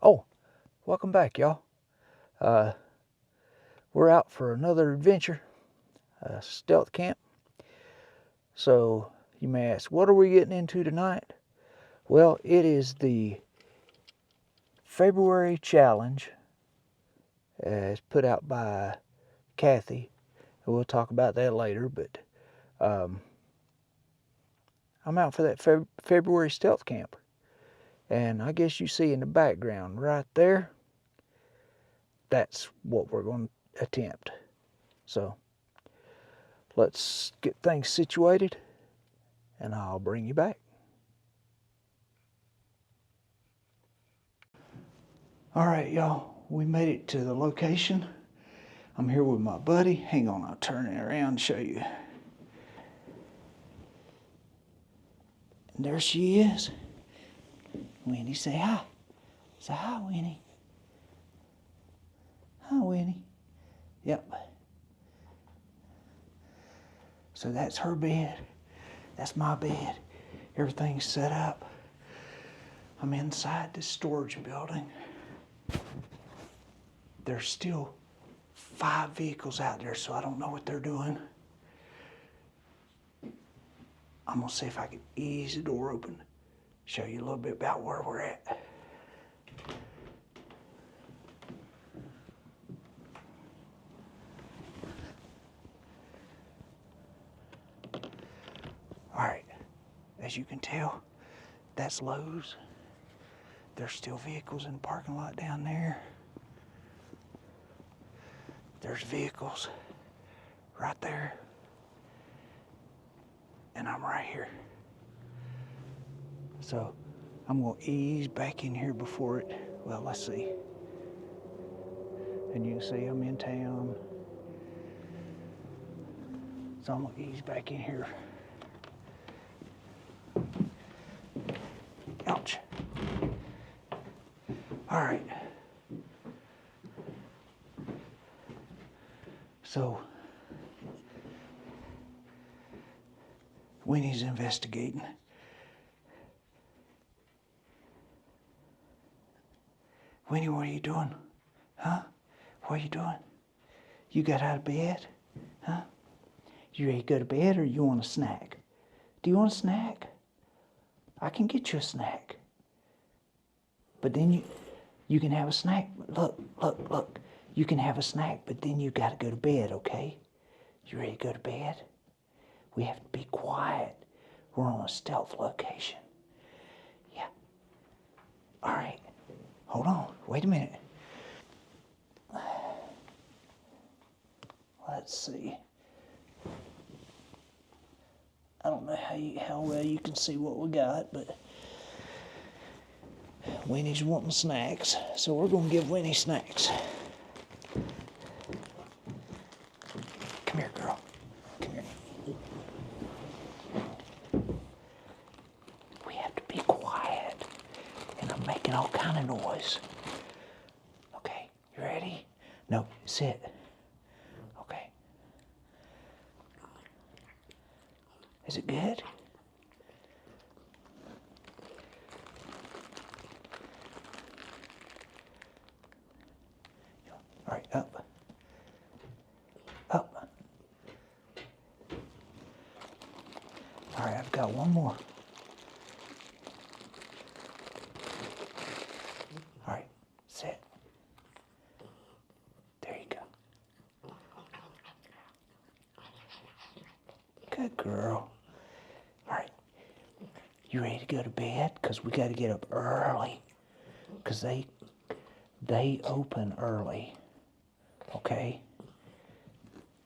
Oh, welcome back, y'all. We're out for another adventure, stealth camp. So you may ask, what are we getting into tonight? Well, it is the February challenge, as put out by Kathy. We'll talk about that later, but I'm out for that February stealth camp. And I guess you see in the background right there, that's what we're going to attempt. So let's get things situated and I'll bring you back. All right, y'all, we made it to the location. I'm here with my buddy. Hang on, I'll turn it around and show you. And there she is. Winnie, say hi. Say hi, Winnie. Hi, Winnie. Yep. So that's her bed. That's my bed. Everything's set up. I'm inside this storage building. There's still 5 vehicles out there, so I don't know what they're doing. I'm gonna see if I can ease the door open, show you a little bit about where we're at. All right, as you can tell, that's Lowe's. There's still vehicles in the parking lot down there. There's vehicles right there. And I'm right here. So I'm gonna ease back in here before it, well, let's see. And you can see I'm in town. So I'm gonna ease back in here. Ouch. All right. So Winnie's investigating. Winnie, what are you doing? Huh? What are you doing? You got out of bed? Huh? You ready to go to bed or you want a snack? Do you want a snack? I can get you a snack. But then you can have a snack. Look. You can have a snack, but then you got to go to bed, okay? You ready to go to bed? We have to be quiet. We're on a stealth location. Yeah. All right. Hold on. Wait a minute. Let's see. I don't know how well you can see what we got, but Winnie's wanting snacks, so we're gonna give Winnie snacks. Come here, girl. Come here. We have to be quiet, and I'm making all kind of noise. Okay, you ready? No, sit. Okay. Is it good? All right, up. Up. All right, I've got one more. All right, sit. There you go. Good girl. All right, you ready to go to bed? Because we got to get up early. Because they open early. Okay?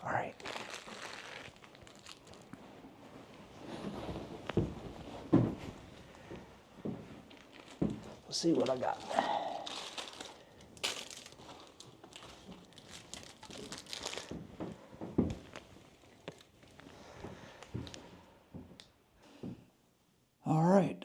All right. Let's see what I got. All right.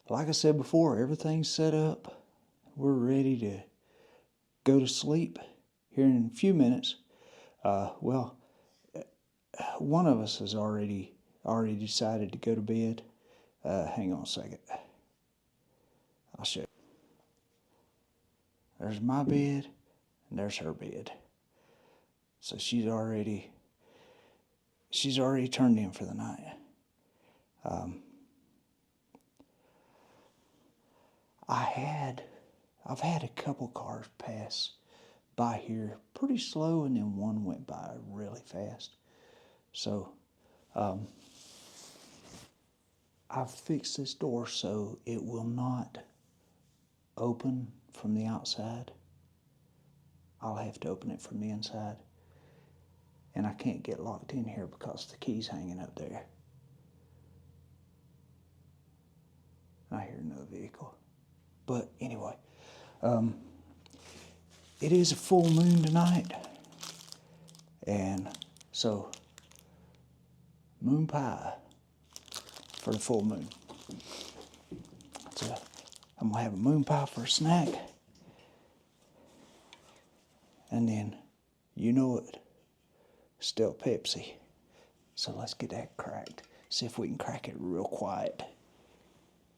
Like I said before, everything's set up. We're ready to go to sleep here in a few minutes. Well, one of us has already decided to go to bed. Hang on a second. I'll show you. There's my bed, and there's her bed. So she's already turned in for the night. I've had a couple cars pass by here pretty slow, and then one went by really fast. So I've fixed this door so it will not open from the outside. I'll have to open it from the inside. And I can't get locked in here because the key's hanging up there. I hear another vehicle. But anyway, it is a full moon tonight. And so, moon pie for the full moon. So I'm going to have a moon pie for a snack. And then, you know it, still Pepsi. So let's get that cracked. See if we can crack it real quiet.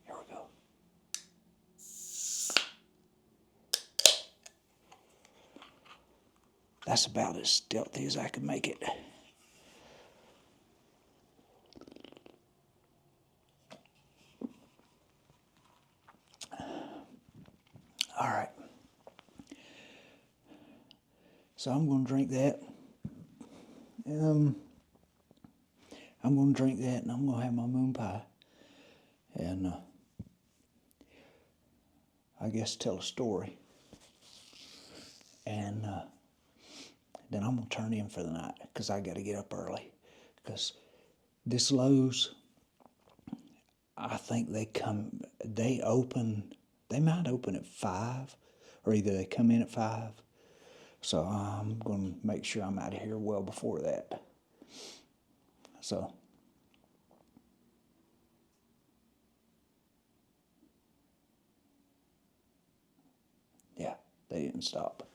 Here we go. That's about as stealthy as I can make it. All right. So I'm going to drink that. I'm going to drink that, and I'm going to have my moon pie. And I guess tell a story. And then I'm going to turn in for the night because I got to get up early. Because this Lowe's, I think they might open at 5, or either they come in at 5. So I'm going to make sure I'm out of here well before that. So, yeah, they didn't stop.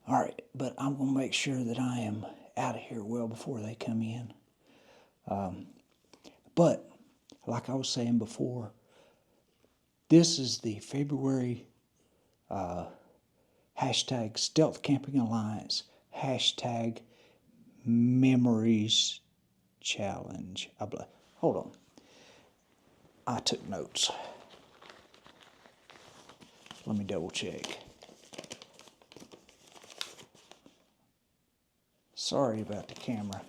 All right, but I'm going to make sure that I am out of here well before they come in. But, like I was saying before, this is the February hashtag Stealth Camping Alliance, hashtag Memories Challenge. Hold on. I took notes. Let me double check. Sorry about the camera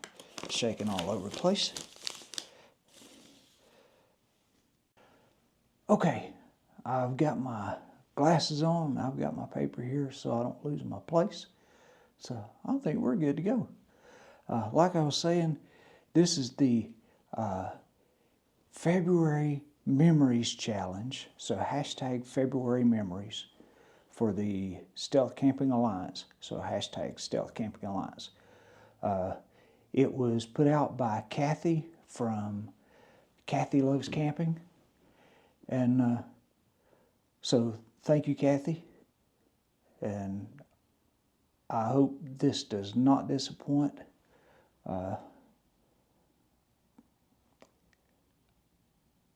shaking all over the place. Okay, I've got my glasses on. I've got my paper here so I don't lose my place. So I think we're good to go. Like I was saying, this is the February Memories Challenge. So hashtag February Memories for the Stealth Camping Alliance. So hashtag Stealth Camping Alliance. It was put out by Kathy from Kathy Loves Camping. And so thank you, Kathy. And I hope this does not disappoint.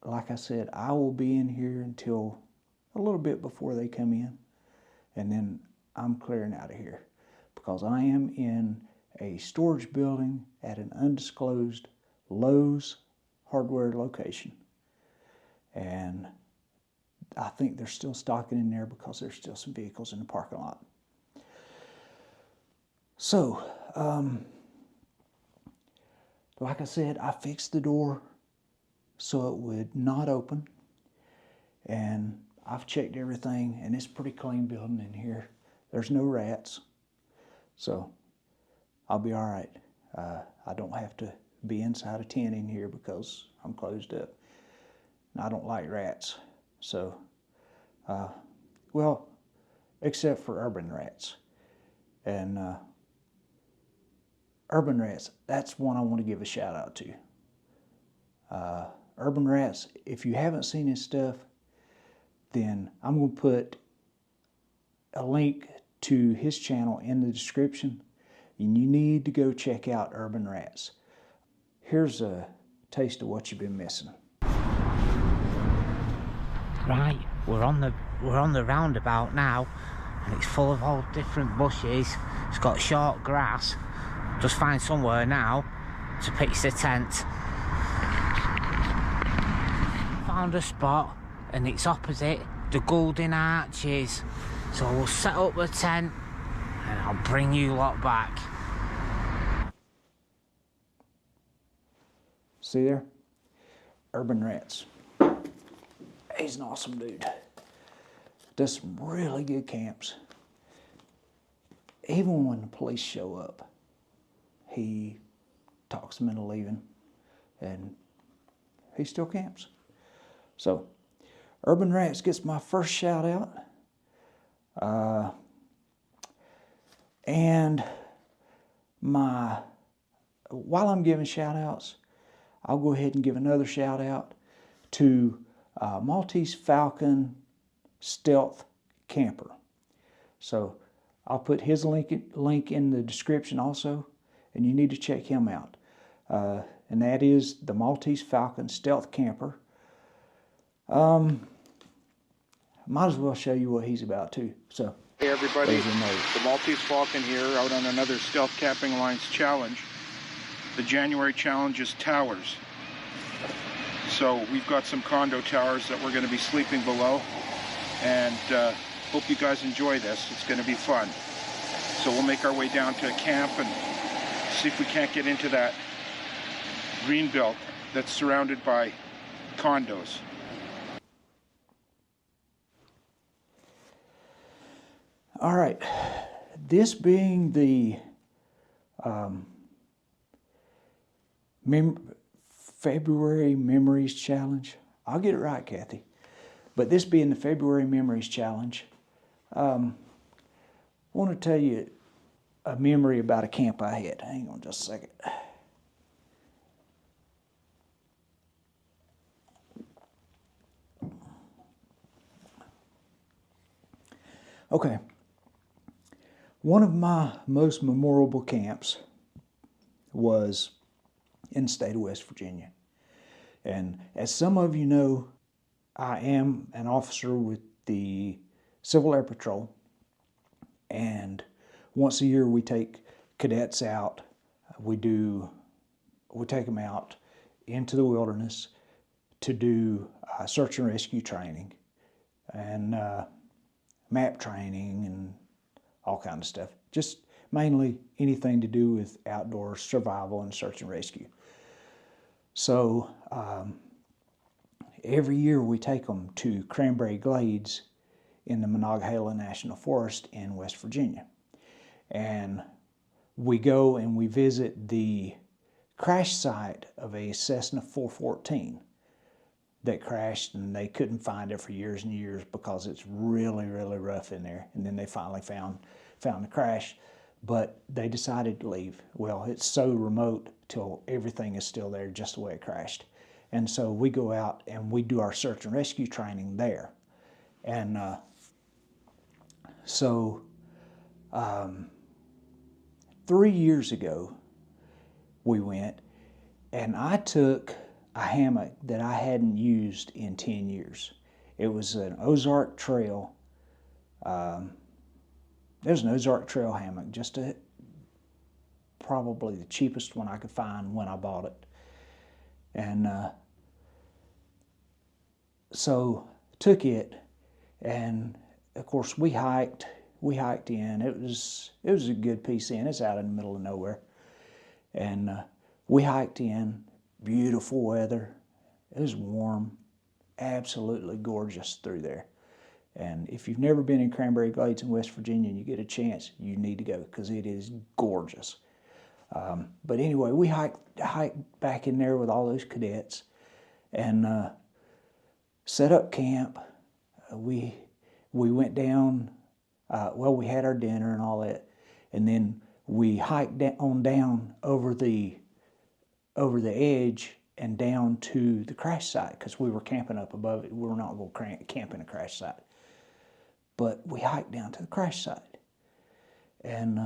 Like I said, I will be in here until a little bit before they come in. And then I'm clearing out of here because I am in a storage building at an undisclosed Lowe's hardware location. And I think they're still stocking in there because there's still some vehicles in the parking lot. So, like I said, I fixed the door so it would not open. And I've checked everything, and it's a pretty clean building in here. There's no rats. So, I'll be all right. I don't have to be inside a tent in here because I'm closed up. And I don't like rats. So, well, except for urban rats. And urban rats, that's one I want to give a shout out to. Urban Rats, if you haven't seen his stuff, then I'm going to put a link to his channel in the description. And you need to go check out Urban Rats. Here's a taste of what you've been missing. Right, we're on the roundabout now, and it's full of all different bushes. It's got short grass. Just find somewhere now to pitch the tent. Found a spot, and it's opposite the Golden Arches. So we'll set up the tent, and I'll bring you lot back. See there? Urban Rats. He's an awesome dude. Does some really good camps. Even when the police show up, he talks them into leaving, and he still camps. So, Urban Rats gets my first shout out. And while I'm giving shout outs, I'll go ahead and give another shout out to Maltese Falcon Stealth Camper. So I'll put his link in the description also, and you need to check him out. And that is the Maltese Falcon Stealth Camper. Might as well show you what he's about too. So, hey everybody, the Maltese Falcon here, out on another Stealth Camping Alliance challenge. The January challenge is towers. So we've got some condo towers that we're going to be sleeping below, and hope you guys enjoy this. It's going to be fun. So we'll make our way down to camp and see if we can't get into that green belt that's surrounded by condos. All right, this being the February Memories Challenge. I'll get it right, Kathy. But this being the February Memories Challenge, I want to tell you a memory about a camp I had. Hang on just a second. Okay. One of my most memorable camps was in the state of West Virginia. And as some of you know, I am an officer with the Civil Air Patrol. And once a year we take cadets out. We take them out into the wilderness to do search and rescue training and map training and all kinds of stuff. Just mainly anything to do with outdoor survival and search and rescue. So every year we take them to Cranberry Glades in the Monongahela National Forest in West Virginia. And we go and we visit the crash site of a Cessna 414 that crashed, and they couldn't find it for years and years because it's really, really rough in there. And then they finally found the crash, but they decided to leave. Well, it's so remote till everything is still there just the way it crashed. And so we go out and we do our search and rescue training there. And so 3 years ago we went, and I took a hammock that I hadn't used in 10 years. It was an Ozark Trail. There's an Ozark Trail hammock, just probably the cheapest one I could find when I bought it. And so took it, and of course we hiked in. It was a good piece in. It's out in the middle of nowhere. And we hiked in. Beautiful weather. It was warm, absolutely gorgeous through there. And if you've never been in Cranberry Glades in West Virginia and you get a chance, you need to go because it is gorgeous. But anyway, we hiked back in there with all those cadets and set up camp. We went down. We had our dinner and all that, and then we hiked on down over the edge and down to the crash site because we were camping up above it. We were not going to camp in a crash site. But we hiked down to the crash site. And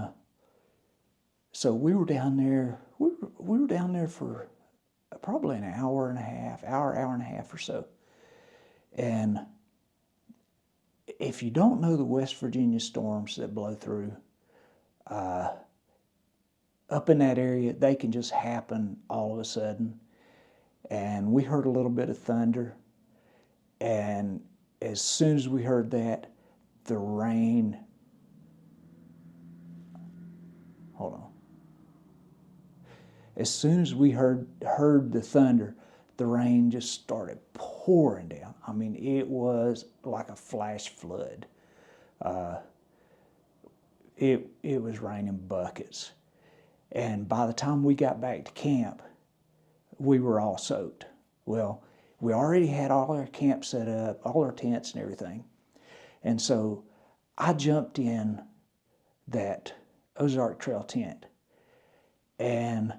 so we were down there. We were down there for probably an hour and a half or so. And if you don't know the West Virginia storms that blow through, up in that area, they can just happen all of a sudden. And we heard a little bit of thunder, and as soon as we heard that, the rain, hold on. As soon as we heard the thunder, the rain just started pouring down. I mean, it was like a flash flood. It was raining buckets. And by the time we got back to camp, we were all soaked. Well, we already had all our camp set up, all our tents and everything. And so I jumped in that Ozark Trail tent, and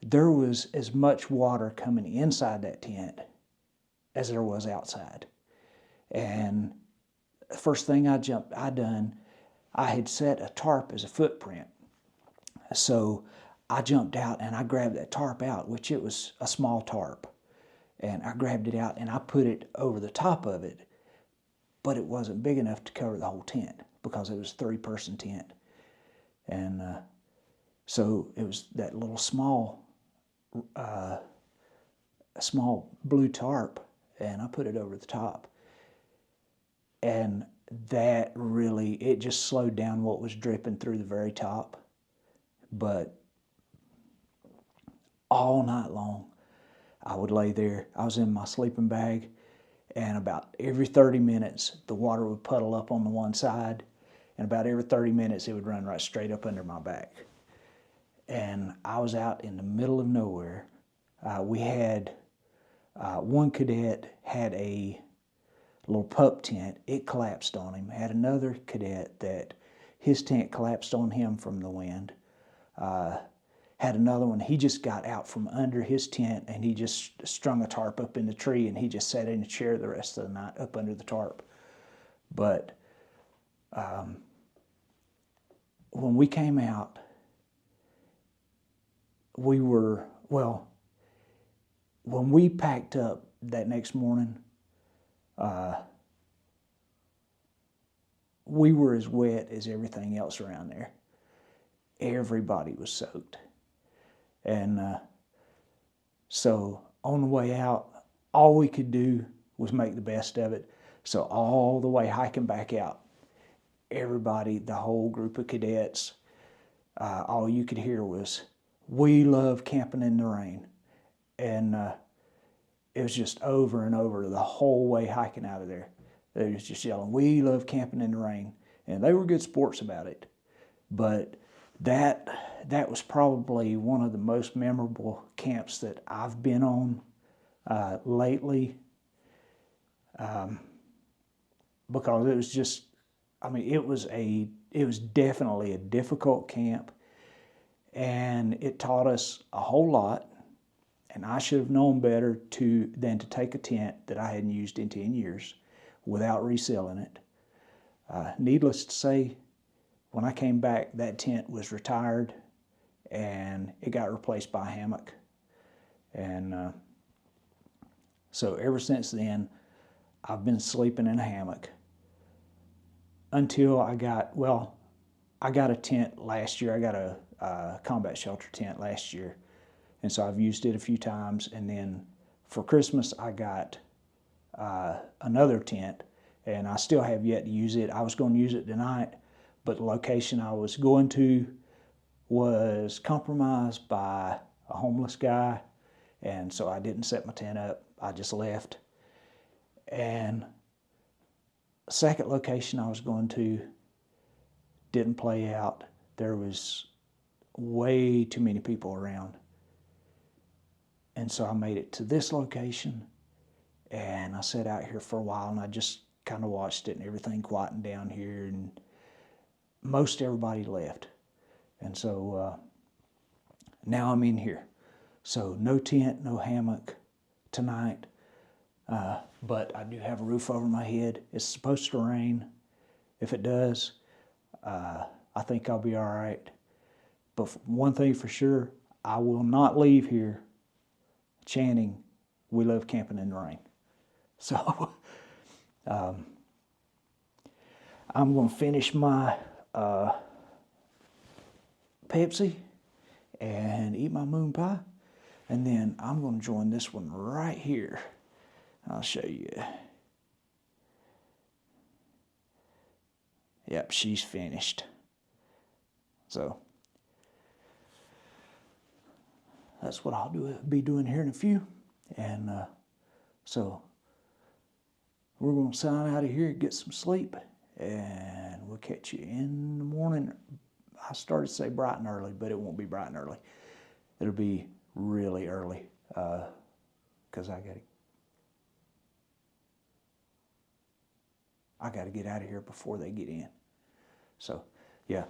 there was as much water coming inside that tent as there was outside. And the first thing I had set a tarp as a footprint. So I jumped out and I grabbed that tarp out, which it was a small tarp. And I grabbed it out and I put it over the top of it, but it wasn't big enough to cover the whole tent because it was a 3-person tent. And so it was that little small blue tarp, and I put it over the top. And that really, it just slowed down what was dripping through the very top. But all night long, I would lay there. I was in my sleeping bag, and about every 30 minutes, the water would puddle up on the one side, and about every 30 minutes, it would run right straight up under my back. And I was out in the middle of nowhere. We had, one cadet had a little pup tent. It collapsed on him. Had another cadet that his tent collapsed on him from the wind. Had another one, he just got out from under his tent and he just strung a tarp up in the tree and he just sat in a chair the rest of the night up under the tarp. But when we came out, when we packed up that next morning, we were as wet as everything else around there. Everybody was soaked. And so on the way out, all we could do was make the best of it. So all the way hiking back out, everybody, the whole group of cadets, all you could hear was, "We love camping in the rain." And it was just over and over the whole way hiking out of there. They was just yelling, "We love camping in the rain." And they were good sports about it. But that was probably one of the most memorable camps that I've been on lately, because it was just, I mean, it was definitely a difficult camp, and it taught us a whole lot. And I should have known better than to take a tent that I hadn't used in 10 years without reselling it. Needless to say, when I came back, that tent was retired and it got replaced by a hammock. And so ever since then, I've been sleeping in a hammock until I got a tent last year. I got a combat shelter tent last year. And so I've used it a few times. And then for Christmas, I got another tent, and I still have yet to use it. I was going to use it tonight, but the location I was going to was compromised by a homeless guy, and so I didn't set my tent up. I just left. And the second location I was going to didn't play out. There was way too many people around. And so I made it to this location, and I sat out here for a while, and I just kind of watched it, and everything quieting down here, and most everybody left. And so now I'm in here. So no tent, no hammock tonight, but I do have a roof over my head. It's supposed to rain. If it does, I think I'll be all right. But one thing for sure, I will not leave here chanting, "We love camping in the rain." So I'm going to finish my Pepsi and eat my moon pie. And then I'm going to join this one right here. I'll show you. Yep, she's finished. So that's what I'll be doing here in a few. And so we're going to sign out of here, get some sleep, and we'll catch you in the morning. I started to say bright and early, but it won't be bright and early. It'll be really early because I got to get out of here before they get in. So, yeah,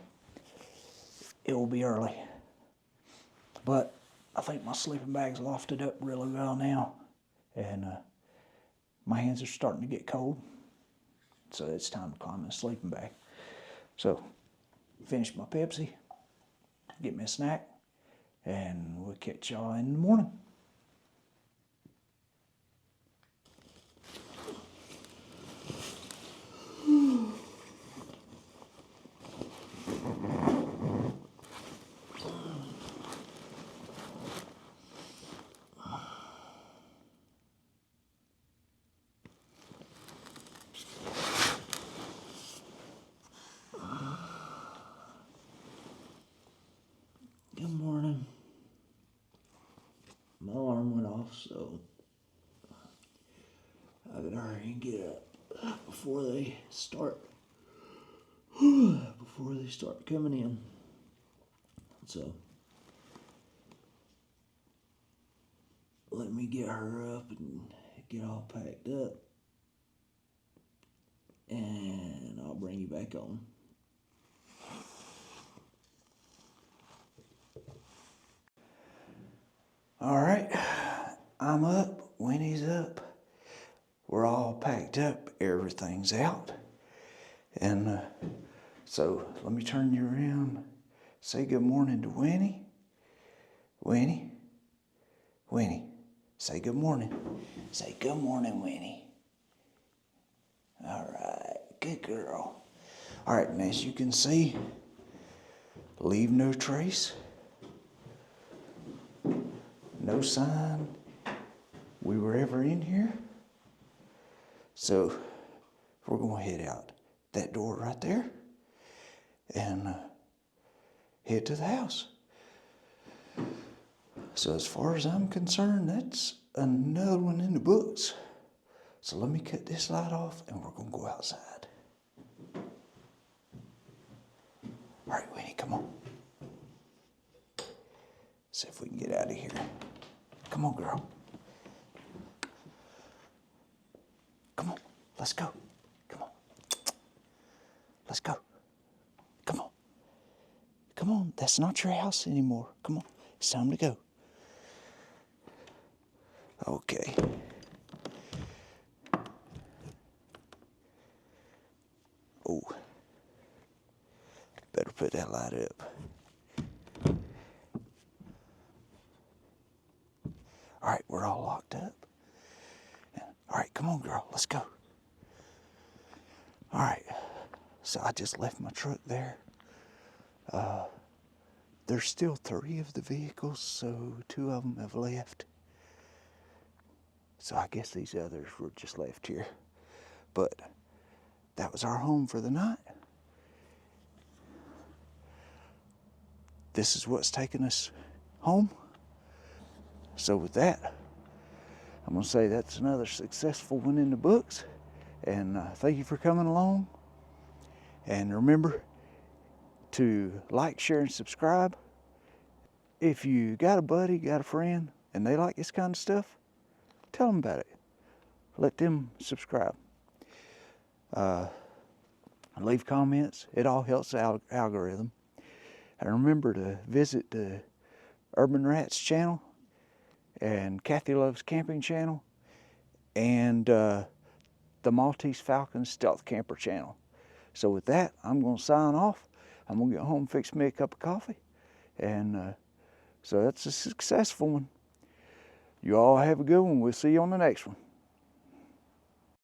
it will be early. But I think my sleeping bag's lofted up really well now. And my hands are starting to get cold. So it's time to climb in the sleeping bag. So, finish my Pepsi, get me a snack, and we'll catch y'all in the morning. Good morning. My alarm went off, so I gotta hurry and get up before they start coming in. So let me get her up and get all packed up, and I'll bring you back on. All right, I'm up, Winnie's up, we're all packed up, everything's out. And so let me turn you around, say good morning to Winnie. Winnie, Winnie, say good morning. Say good morning, Winnie. All right, good girl. All right, and as you can see, leave no trace. No sign we were ever in here. So we're going to head out that door right there and head to the house. So as far as I'm concerned, that's another one in the books. So let me cut this light off and we're going to go outside. All right, Winnie, come on. See if we can get out of here. Come on, girl. Come on, let's go. Come on. Let's go. Come on. Come on, that's not your house anymore. Come on, it's time to go. Okay. Oh, better put that light up. All right, we're all locked up. All right, come on, girl, let's go. All right, so I just left my truck there. There's still 3 of the vehicles, so 2 of them have left. So I guess these others were just left here. But that was our home for the night. This is what's taking us home. So with that, I'm going to say that's another successful one in the books. And thank you for coming along. And remember to like, share, and subscribe. If you got a buddy, got a friend, and they like this kind of stuff, tell them about it. Let them subscribe. Leave comments. It all helps the algorithm. And remember to visit the Urban Rats channel and Kathy Loves Camping channel and the Maltese Falcon Stealth Camper channel. So with that, I'm going to sign off. I'm going to get home, fix me a cup of coffee. And so that's a successful one. You all have a good one. We'll see you on the next one.